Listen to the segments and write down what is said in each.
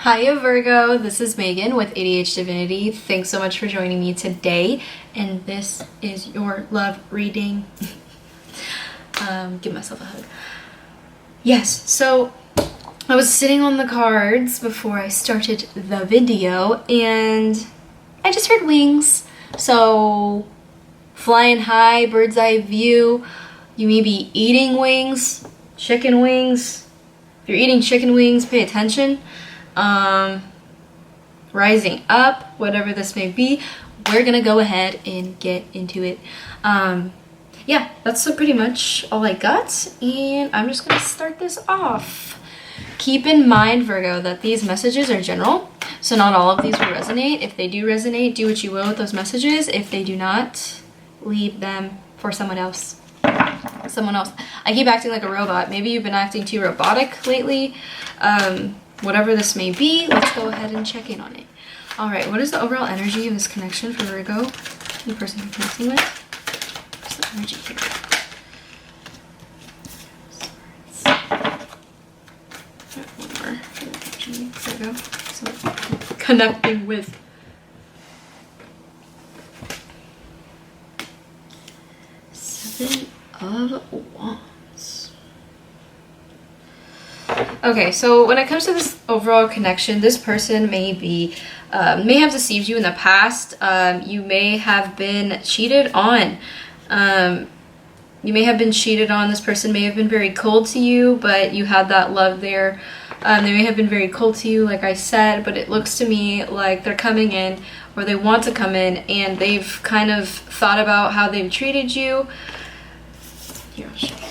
Hiya Virgo, this is Megan with ADH Divinity. Thanks so much for joining me today, and this is your love reading. Give myself a hug. Yes, so I was sitting on the cards before I started the video, and I just heard wings. So, flying high, bird's eye view. You may be eating wings, chicken wings. If you're eating chicken wings, pay attention. Rising up, whatever this may be, we're gonna go ahead and get into it. Yeah, that's pretty much all I got, and I'm just gonna start this off. Keep in mind, Virgo, that these messages are general, so not all of these will resonate. If they do resonate, do what you will with those messages. If they do not, leave them for someone else. I keep acting like a robot. Maybe you've been acting too robotic lately. Whatever this may be, let's go ahead and check in on it. All right, what is the overall energy of this connection for Virgo, the person you're connecting with? What's the energy here? One more Virgo. So connecting with. Seven of Wands. Okay, so when it comes to this overall connection, this person may have deceived you in the past. You may have been cheated on. This person may have been very cold to you, but you had that love there. They may have been very cold to you, like I said, but it looks to me like they're coming in, or they want to come in, and they've kind of thought about how they've treated you. Here, I'll show you.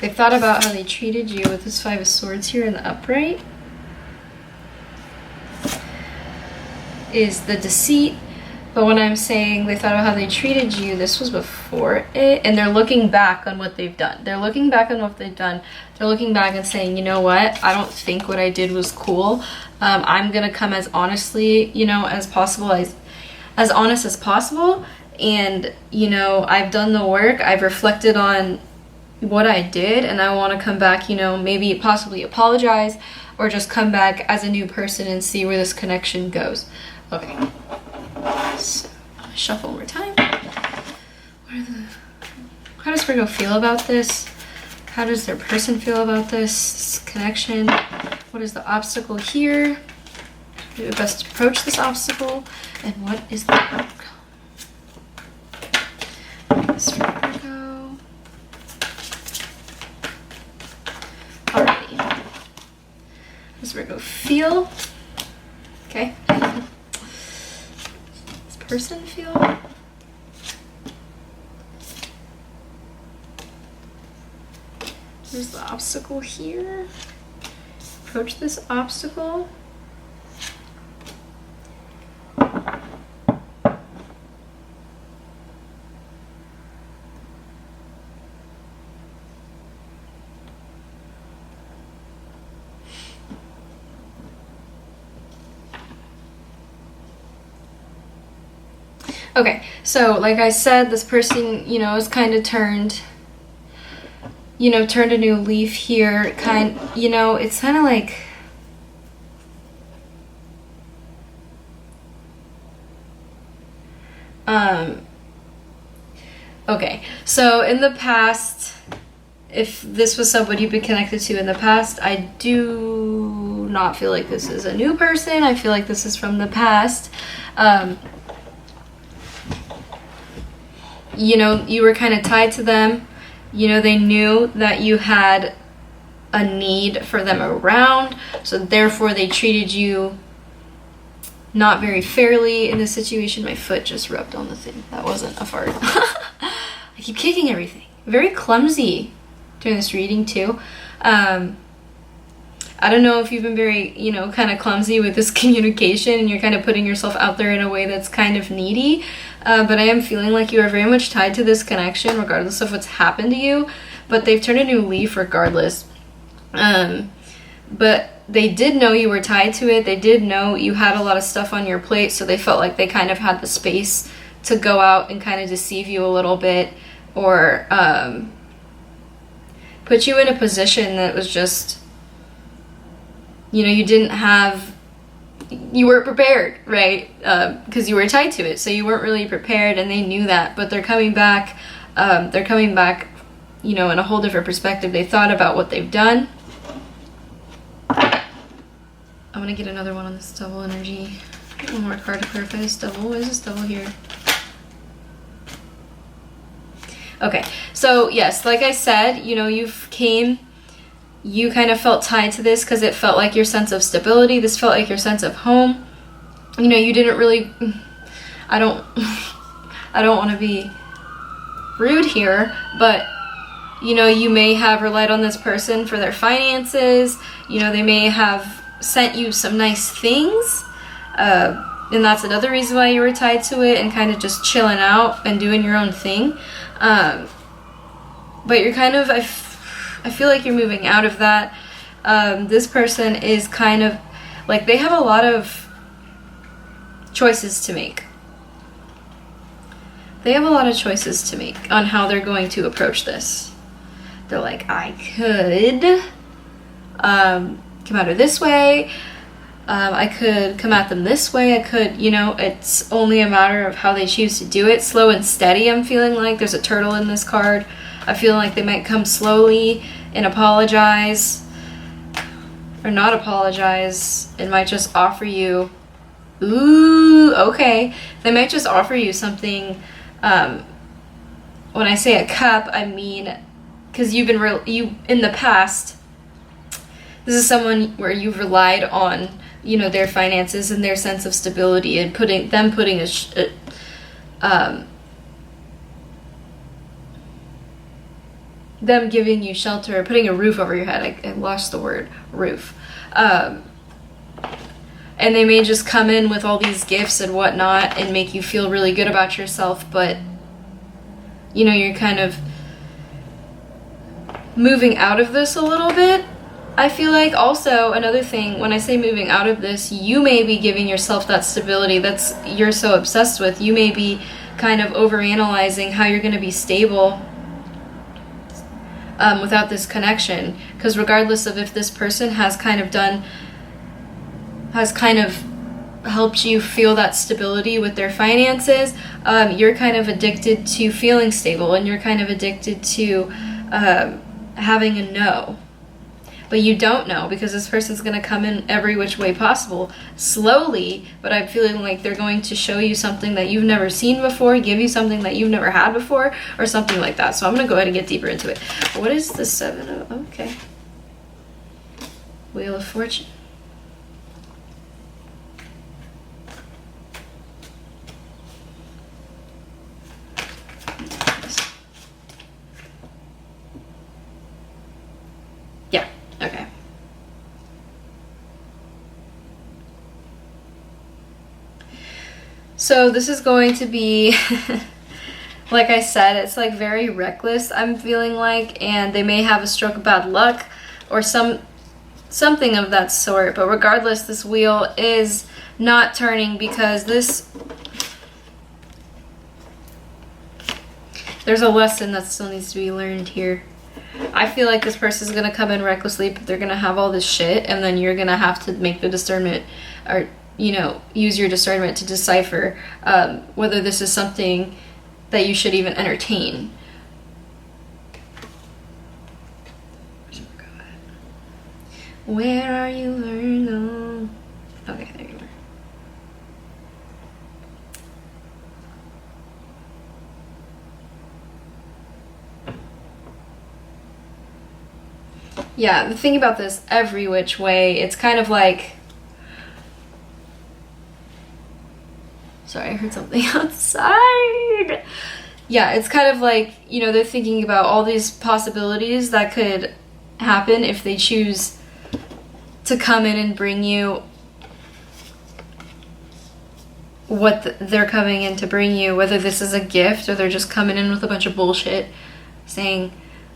They thought about how they treated you with this Five of Swords here in the upright. Is the deceit. But when I'm saying they thought about how they treated you, this was before it. And they're looking back on what they've done. They're looking back on what they've done. They're looking back and saying, you know what? I don't think what I did was cool. I'm going to come as honestly, as possible, as honest as possible. And, I've done the work. I've reflected on what I did, and I want to come back, maybe possibly apologize, or just come back as a new person and see where this connection goes. Okay, so I'm gonna shuffle one more time. How does Virgo feel about this? How does their person feel about this connection? What is the obstacle here? Do we best approach this obstacle? And what is the outcome? This for Virgo. Alrighty. How does Virgo feel? Okay. This person feel? There's the obstacle here. Approach this obstacle. Okay, so like I said, this person, is kind of turned a new leaf here. It's kind of like, okay, so in the past, if this was somebody you've been connected to in the past, I do not feel like this is a new person. I feel like this is from the past. You were kind of tied to them. They knew that you had a need for them around, so therefore they treated you not very fairly in this situation. My foot just rubbed on the thing. That wasn't a fart. I keep kicking everything. Very clumsy during this reading too. I don't know if you've been very, kind of clumsy with this communication, and you're kind of putting yourself out there in a way that's kind of needy. But I am feeling like you are very much tied to this connection regardless of what's happened to you. But they've turned a new leaf regardless. But they did know you were tied to it. They did know you had a lot of stuff on your plate. So they felt like they kind of had the space to go out and kind of deceive you a little bit. Or put you in a position that was just you know, you weren't prepared, right? Because you were tied to it, so you weren't really prepared, and they knew that. But they're coming back. You know, in a whole different perspective. They thought about what they've done. I want to get another one on this double energy. One more card to clarify this double. What is this double here? Okay, so yes, like I said, you know, you kind of felt tied to this because it felt like your sense of stability. This felt like your sense of home. You know, you didn't really, I don't want to be rude here, but you know, you may have relied on this person for their finances. You know, they may have sent you some nice things. And that's another reason why you were tied to it and kind of just chilling out and doing your own thing. But you're kind of, I feel like you're moving out of that. This person is kind of, like, they have a lot of choices to make. They have a lot of choices to make on how they're going to approach this. They're like, I could come at her this way. I could come at them this way. I could, you know, it's only a matter of how they choose to do it. Slow and steady, I'm feeling like. There's a turtle in this card. I feel like they might come slowly and apologize. Or not apologize. It might just offer you, ooh, okay. They might just offer you something. When I say a cup, I mean, because you've been, in the past, this is someone where you've relied on, you know, their finances and their sense of stability and putting them giving you shelter, putting a roof over your head. I lost the word roof. And they may just come in with all these gifts and whatnot and make you feel really good about yourself, but, you know, you're kind of moving out of this a little bit. I feel like also another thing, when I say moving out of this, you may be giving yourself that stability that's you're so obsessed with. You may be kind of overanalyzing how you're going to be stable without this connection. Because regardless of if this person has kind of helped you feel that stability with their finances, you're kind of addicted to feeling stable, and you're kind of addicted to having a no. But you don't know, because this person's going to come in every which way possible, slowly, but I'm feeling like they're going to show you something that you've never seen before, give you something that you've never had before, or something like that. So I'm going to go ahead and get deeper into it. What is the 7 of, okay. Wheel of Fortune. Yeah, okay. So this is going to be, like I said, it's like very reckless, I'm feeling like, and they may have a stroke of bad luck or something of that sort. But regardless, this wheel is not turning because there's a lesson that still needs to be learned here. I feel like this person is going to come in recklessly, but they're going to have all this shit, and then you're going to have to make the discernment, or, you know, use your discernment to decipher whether this is something that you should even entertain. Where are you, Virgo? Okay, there you are. Yeah, the thing about this every which way, it's kind of like... Sorry, I heard something outside. Yeah, it's kind of like, you know, they're thinking about all these possibilities that could happen if they choose to come in and bring you what they're coming in to bring you, whether this is a gift or they're just coming in with a bunch of bullshit saying,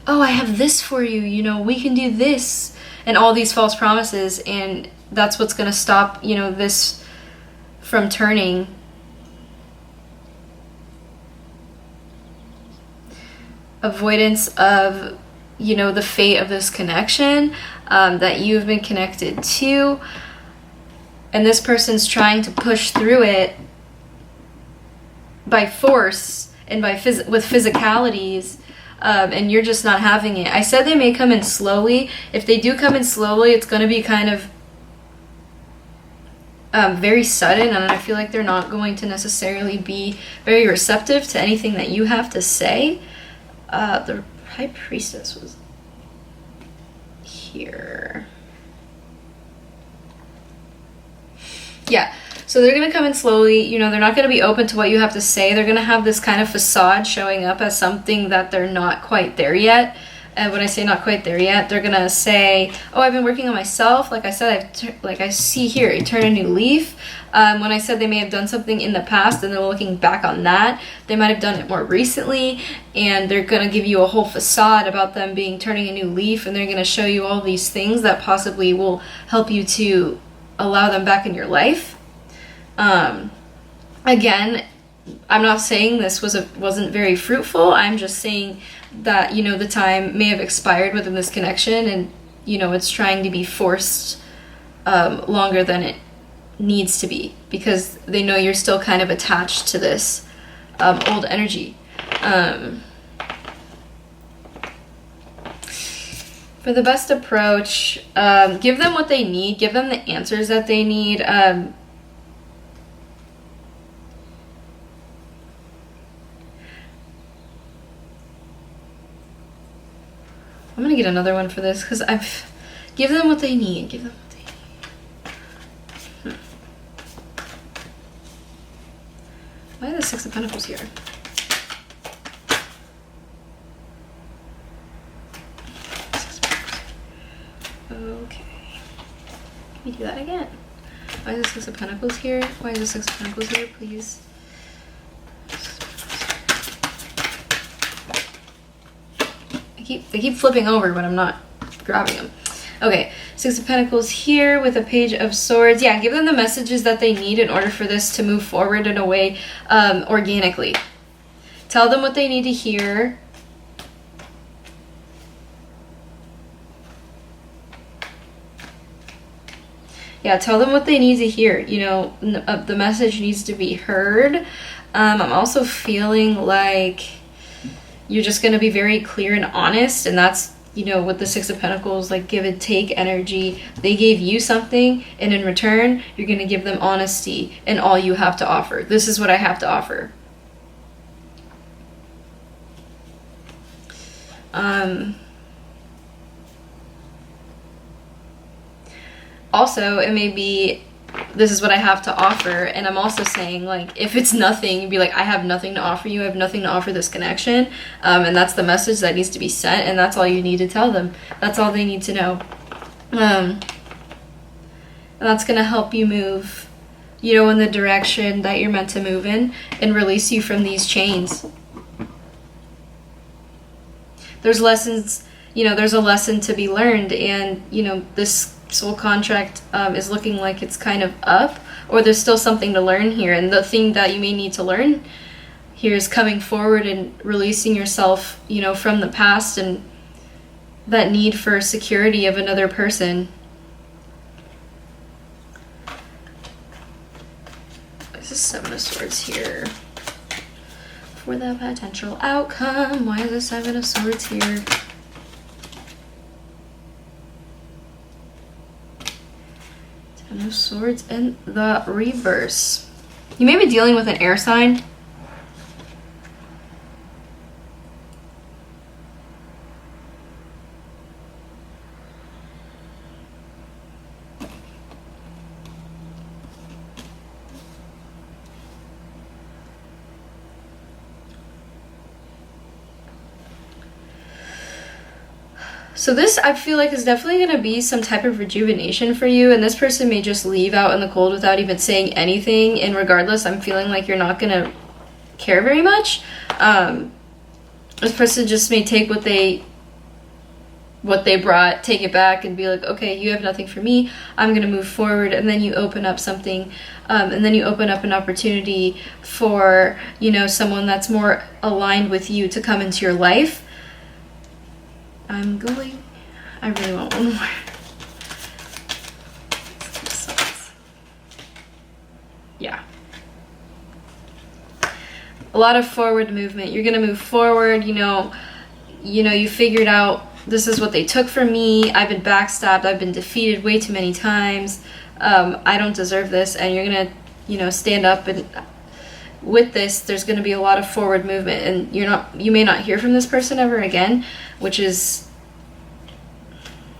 oh, I have this for you, you know, we can do this, and all these false promises, and that's what's going to stop, you know, this from turning. Avoidance of, you know, the fate of this connection. that you've been connected to, and this person's trying to push through it by force and with physicalities, and you're just not having it. I said they may come in slowly. If they do come in slowly, it's going to be kind of very sudden, and I feel like they're not going to necessarily be very receptive to anything that you have to say. The High Priestess was here. Yeah, so they're going to come in slowly. You know, they're not going to be open to what you have to say. They're going to have this kind of facade showing up as something that they're not quite there yet. And when I say not quite there yet, they're going to say, oh, I've been working on myself. Like I said, like I see here, I turn a new leaf. When I said they may have done something in the past and they're looking back on that, they might have done it more recently, and they're going to give you a whole facade about them turning a new leaf, and they're going to show you all these things that possibly will help you to allow them back in your life. Again, I'm not saying this wasn't very fruitful. I'm just saying that, you know, the time may have expired within this connection, and, you know, it's trying to be forced longer than it needs to be, because they know you're still kind of attached to this old energy. For the best approach, give them what they need, give them the answers that they need. I'm gonna get another one for this, because give them what they need, give them what they need. Why is the Six of Pentacles here? Okay. Let me do that again. Why is the Six of Pentacles here? Why is the Six of Pentacles here, please? They keep flipping over when I'm not grabbing them. Okay, Six of Pentacles here with a Page of Swords. Yeah, give them the messages that they need in order for this to move forward in a way organically. Tell them what they need to hear. Yeah, tell them what they need to hear. You know, the message needs to be heard. I'm also feeling like you're just going to be very clear and honest, and that's, you know, with the Six of Pentacles, like give and take energy. They gave you something, and in return, you're going to give them honesty and all you have to offer. This is what I have to offer. Also, it may be, this is what I have to offer, and I'm also saying, like, if it's nothing, be like, I have nothing to offer you, I have nothing to offer this connection, and that's the message that needs to be sent, and that's all you need to tell them. That's all they need to know. And that's going to help you move, you know, in the direction that you're meant to move in, and release you from these chains. There's lessons, you know, there's a lesson to be learned, and, you know, this soul contract is looking like it's kind of up, or there's still something to learn here, and the thing that you may need to learn here is coming forward and releasing yourself, you know, from the past and that need for security of another person. This is Seven of Swords here for the potential outcome. Why is the Seven of Swords here? Ten of Swords in the reverse. You may be dealing with an air sign. So this, I feel like, is definitely going to be some type of rejuvenation for you, and this person may just leave out in the cold without even saying anything, and regardless, I'm feeling like you're not going to care very much. This person just may take what they brought, take it back, and be like, okay, you have nothing for me, I'm going to move forward, and then you open up something, and then you open up an opportunity for, you know, someone that's more aligned with you to come into your life. I really want one more. a lot of forward movement. You're gonna move forward. You figured out this is what they took from me. I've been backstabbed. I've been defeated way too many times. I don't deserve this. And you're gonna, stand up, and with this, there's gonna be a lot of forward movement. And you may not hear from this person ever again, which is,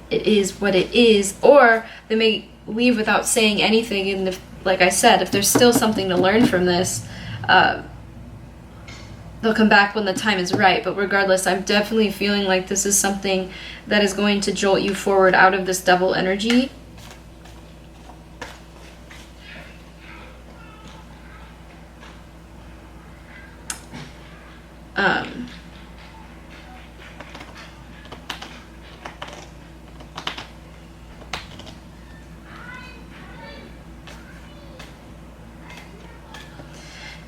it is what it is. Or they may leave without saying anything. And if, like I said, if there's still something to learn from this, they'll come back when the time is right. But regardless, I'm definitely feeling like this is something that is going to jolt you forward out of this double energy.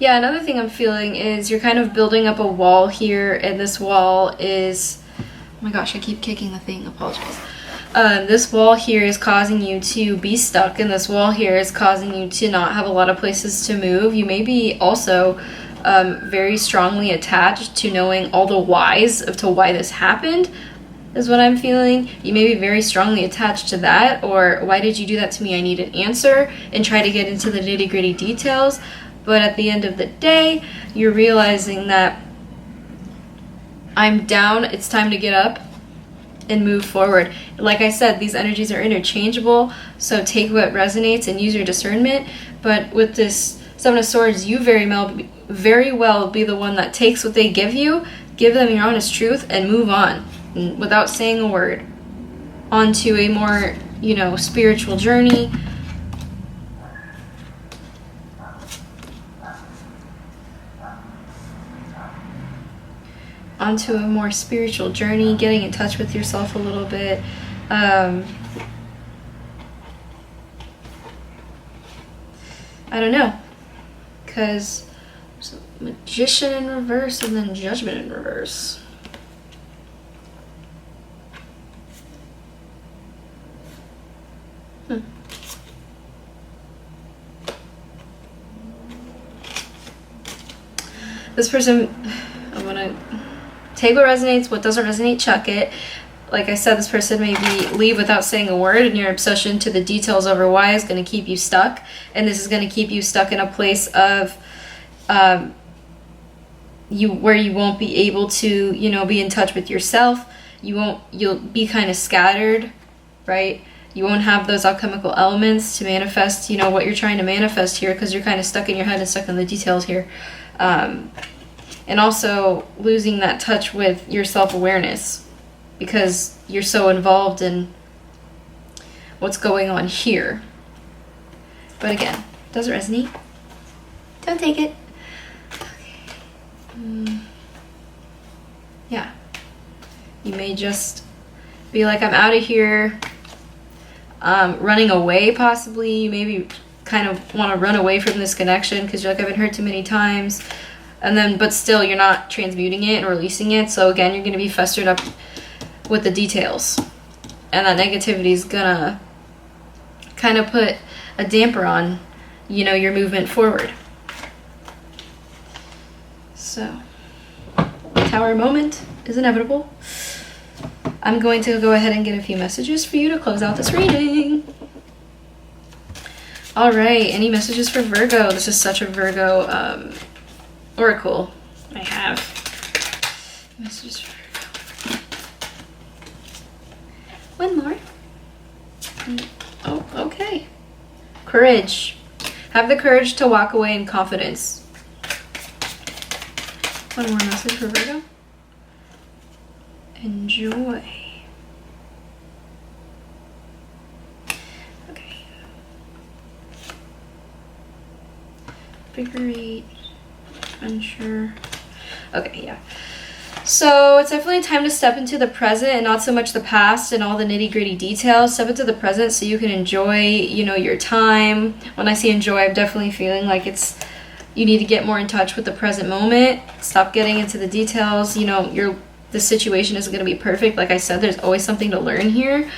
Yeah, another thing I'm feeling is you're kind of building up a wall here, and this wall is, oh my gosh, I keep kicking the thing, apologize. This wall here is causing you to be stuck, and this wall here is causing you to not have a lot of places to move. You may be also very strongly attached to knowing all the whys of to why this happened, is what I'm feeling. You may be very strongly attached to that, or why did you do that to me? I need an answer, and try to get into the nitty-gritty details. But at the end of the day, you're realizing that I'm down, it's time to get up and move forward. Like I said, these energies are interchangeable, so take what resonates and use your discernment. But with this Seven of Swords, you very well be the one that takes what they give you, give them your honest truth, and move on without saying a word onto a more, spiritual journey. Onto a more spiritual journey, getting in touch with yourself a little bit. I don't know, because there's a Magician in reverse and then Judgment in reverse. This person, I'm gonna take what resonates, what doesn't resonate, chuck it. Like I said, this person maybe leave without saying a word, and your obsession to the details over why is going to keep you stuck. And this is going to keep you stuck in a place of where you won't be able to, be in touch with yourself. You'll be kind of scattered, right? You won't have those alchemical elements to manifest, what you're trying to manifest here, because you're kind of stuck in your head and stuck in the details here. And also losing that touch with your self-awareness, because you're so involved in what's going on here. But again, does it resonate? Don't take it. Okay. Yeah. You may just be like, I'm out of here. Running away, possibly. You maybe kind of want to run away from this connection because you're like, I've been hurt too many times. And then, but still, you're not transmuting it and releasing it. So again, you're going to be festered up with the details. And that negativity is going to kind of put a damper on, your movement forward. So, Tower moment is inevitable. I'm going to go ahead and get a few messages for you to close out this reading. All right, any messages for Virgo? This is such a Virgo oracle I have. Messages for Virgo. One more. Oh, okay. Courage. Have the courage to walk away in confidence. One more message for Virgo. Enjoy. Okay. Figure 8. Adventure. Okay, yeah. So it's definitely time to step into the present and not so much the past and all the nitty-gritty details. Step into the present so you can enjoy, your time. When I say enjoy, I'm definitely feeling like you need to get more in touch with the present moment. Stop getting into the details. The situation isn't going to be perfect. Like I said, there's always something to learn here.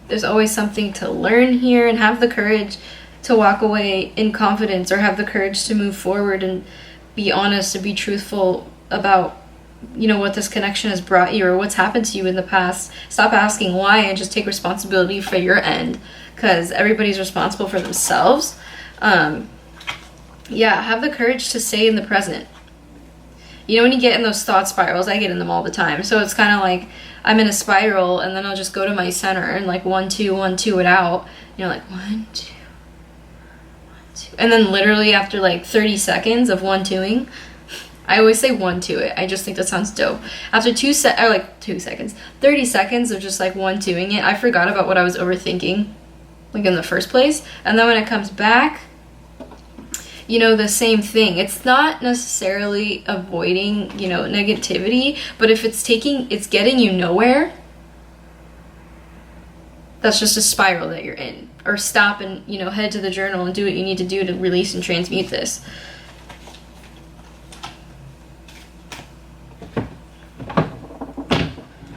There's always something to learn here, and have the courage to walk away in confidence or have the courage to move forward and be honest and be truthful about, you know, what this connection has brought you or what's happened to you in the past. Stop asking why and just take responsibility for your end, because everybody's responsible for themselves. Yeah, have the courage to stay in the present. You know, when you get in those thought spirals, I get in them all the time. So it's kind of like I'm in a spiral, and then I'll just go to my center and like 1, 2, 1, 2 it out. You know, like 1, 2, 1, 2. And then literally after like 30 seconds of 1, 2ing, I always say 1, 2 it. I just think that sounds dope. After 2 seconds, 30 seconds of just like 1, 2ing it, I forgot about what I was overthinking, like in the first place. And then when it comes back, you know, the same thing. It's not necessarily avoiding, you know, negativity, but if it's getting you nowhere, that's just a spiral that you're in. Or stop and, you know, head to the journal and do what you need to do to release and transmute this.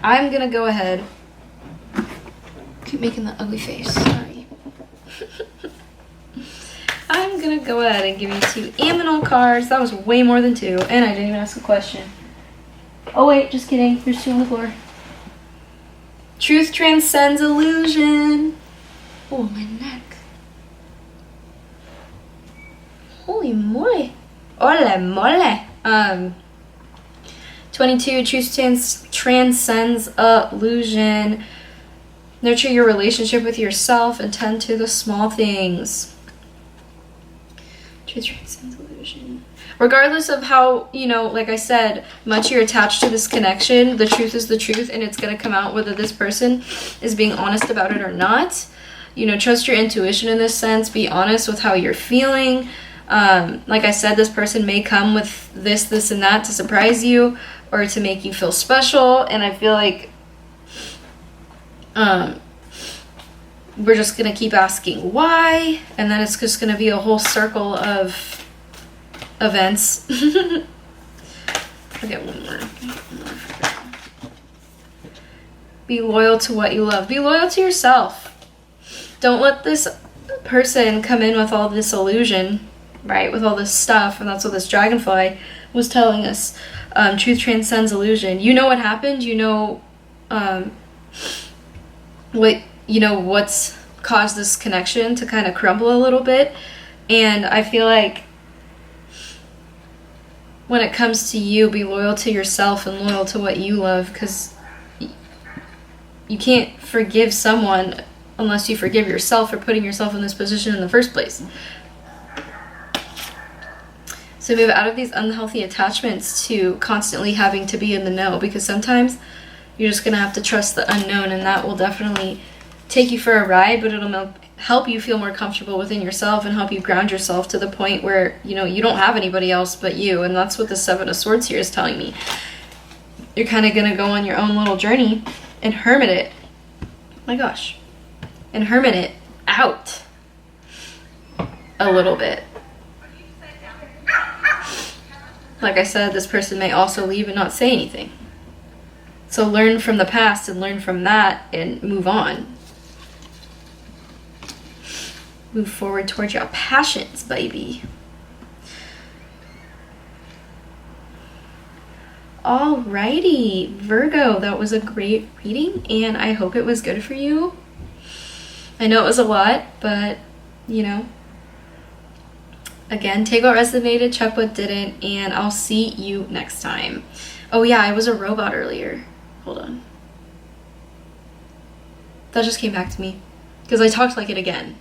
I'm gonna go ahead. Keep making the ugly face, sorry. I'm gonna go ahead and give you 2 aminal cards. That was way more than 2, and I didn't even ask a question. Oh wait, just kidding. There's 2 on the floor. Truth transcends illusion. Oh, my neck. Holy moly. Ole mole. 22, truth transcends illusion. Nurture your relationship with yourself and tend to the small things. Truth transcends illusion. Regardless of how, you know, like I said, much you're attached to this connection, the truth is the truth, and it's going to come out whether this person is being honest about it or not. You know, trust your intuition in this sense. Be honest with how you're feeling. Like I said, this person may come with this, and that to surprise you or to make you feel special. And I feel like we're just going to keep asking why, and then it's just going to be a whole circle of events. I'll get one more. Be loyal to what you love. Be loyal to yourself. Don't let this person come in with all this illusion, right? With all this stuff, and that's what this dragonfly was telling us. Truth transcends illusion. You know what happened. You know what's caused this connection to kind of crumble a little bit. And I feel like when it comes to you, be loyal to yourself and loyal to what you love, because you can't forgive someone unless you forgive yourself for putting yourself in this position in the first place. So move out of these unhealthy attachments to constantly having to be in the know, because sometimes you're just going to have to trust the unknown, and that will definitely take you for a ride, but it'll help you feel more comfortable within yourself and help you ground yourself to the point where, you know, you don't have anybody else but you. And that's what the 7 of Swords here is telling me. You're kind of going to go on your own little journey and hermit it. Oh my gosh. And hermit it out a little bit. Like I said, this person may also leave and not say anything. So learn from the past and learn from that and move on. Move forward towards your passions, baby. Alrighty, Virgo, that was a great reading, and I hope it was good for you. I know it was a lot, but, you know, again, take what resonated, check what didn't, and I'll see you next time. Oh yeah, I was a robot earlier. Hold on. That just came back to me, because I talked like it again.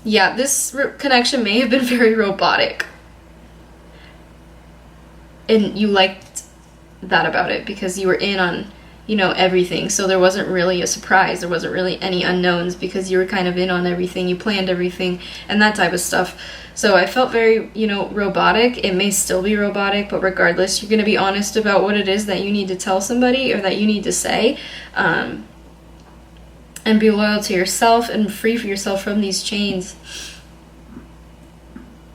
Yeah, this connection may have been very robotic. And you liked that about it because you were in on, you know, everything. So there wasn't really a surprise. There wasn't really any unknowns because you were kind of in on everything. You planned everything and that type of stuff. So I felt very, you know, robotic. It may still be robotic, but regardless, you're going to be honest about what it is that you need to tell somebody or that you need to say. And be loyal to yourself and free for yourself from these chains.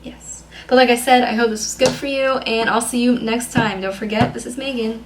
Yes. But like I said, I hope this was good for you, and I'll see you next time. Don't forget, this is Megan.